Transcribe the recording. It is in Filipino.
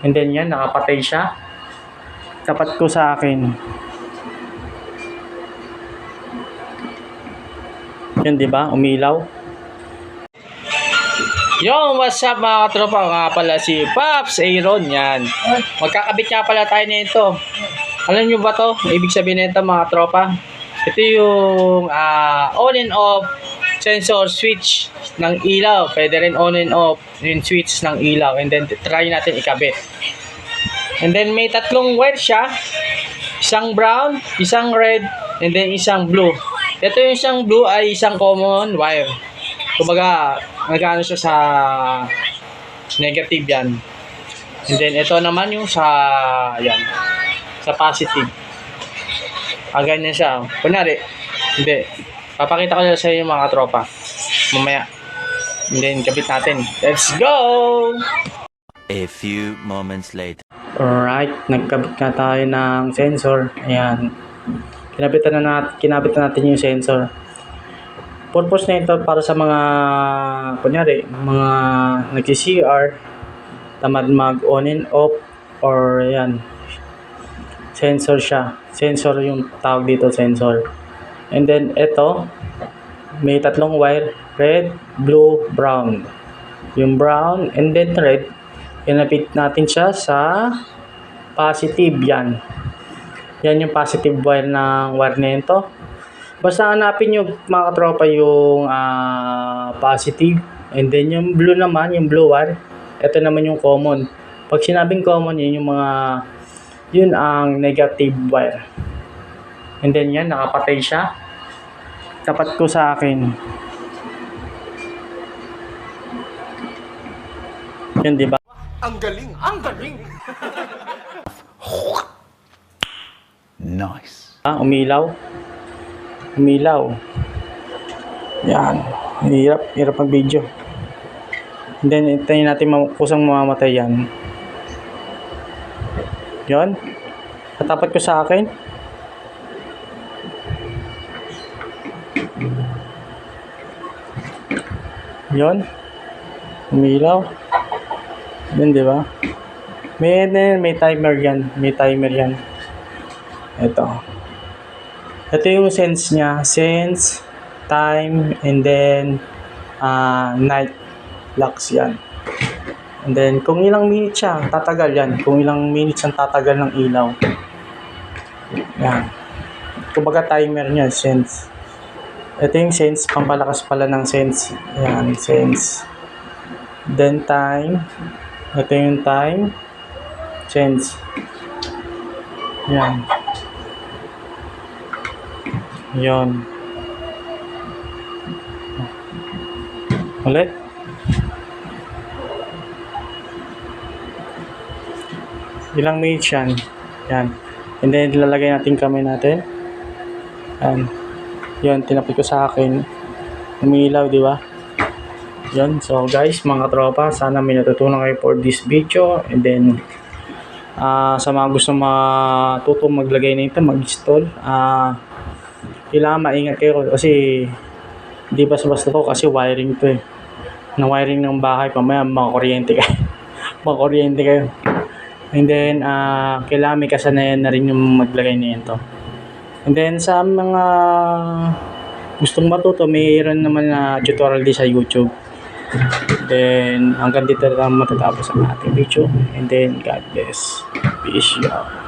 And then yan, nakapatay siya. Tapat ko sa akin. Yan, di ba? Umilaw. Yo, what's up mga katropa? Nga pala si Pops Aaron yan. Magkakabit nga pala tayo nito. Alam nyo ba to? Ibig sabihin nito mga tropa. Ito yung on and off sensor switch ng ilaw. Pwede rin on and off yung switch ng ilaw. And then try natin ikabit. And then may tatlong wire siya. Isang brown, isang red, and then isang blue. Ito yung isang blue ay isang common wire. Kumbaga, nag-ano siya sa negative yan. And then ito naman yung sa yan, sa positive. Ganyan siya. Kunwari, hindi. Papakita ko na sa inyo mga tropa. Mamaya. And then kabit natin. Let's go! A few moments later. Alright, nagkabit na tayo ng sensor. Ayan. Kinabit na natin yung sensor. Purpose na ito para sa mga kunyari, mga nag-CR, tamad mag on and off, or yan. Sensor siya. Sensor yung tawag dito, sensor. And then ito, may tatlong wire, red, blue, brown. Yung brown and then red, inapit natin siya sa positive yan. Yan yung positive wire ng wire na ito. Basta hanapin nyo mga katropa yung positive. And then yung blue naman, yung blue wire. Ito naman yung common. Pag sinabing common, yun ang negative wire. And then yan, nakapatay siya. Tapat ko sa akin. Yan, diba? Ang galing! Ang galing! Nice. Umilaw. Yan. Hirap ang video. And then, hintayin natin kusang mamamatay yan. Yan. Katapat ko sa akin. Yan. Umilaw. Yan, di ba? May timer yan. Ito yung sense niya. Sense, time, and then night locks yan. And then kung ilang minutes siya, tatagal yan. Kung ilang minutes ang tatagal ng ilaw. Yan. Kumbaga timer niya, sense. Ito yung sense, pampalakas pala ng sense. Yan, sense. Then time. Ito yung time. Sense. Yan. Yon. Ulit. Ilang minutes yan. Yan. And then lalagay natin kamay natin. Yan. Yan, tinapit ko sa akin. Umilaw, di ba? Yan. So guys, mga tropa, sana may natutunan kayo for this video. And then sa mga gusto matuto maglagay nito, mag-install, kailangan maingat kayo kasi hindi basta-basta to kasi wiring to na wiring ng bahay, pamaya makakuryente kayo. And then kailangan may kasanayan na rin yung maglagay nito. And then sa mga gustong matuto, mayroon naman na tutorial din sa YouTube. Then hanggang dito lang matatapos ang ating video. And then God bless. Peace out.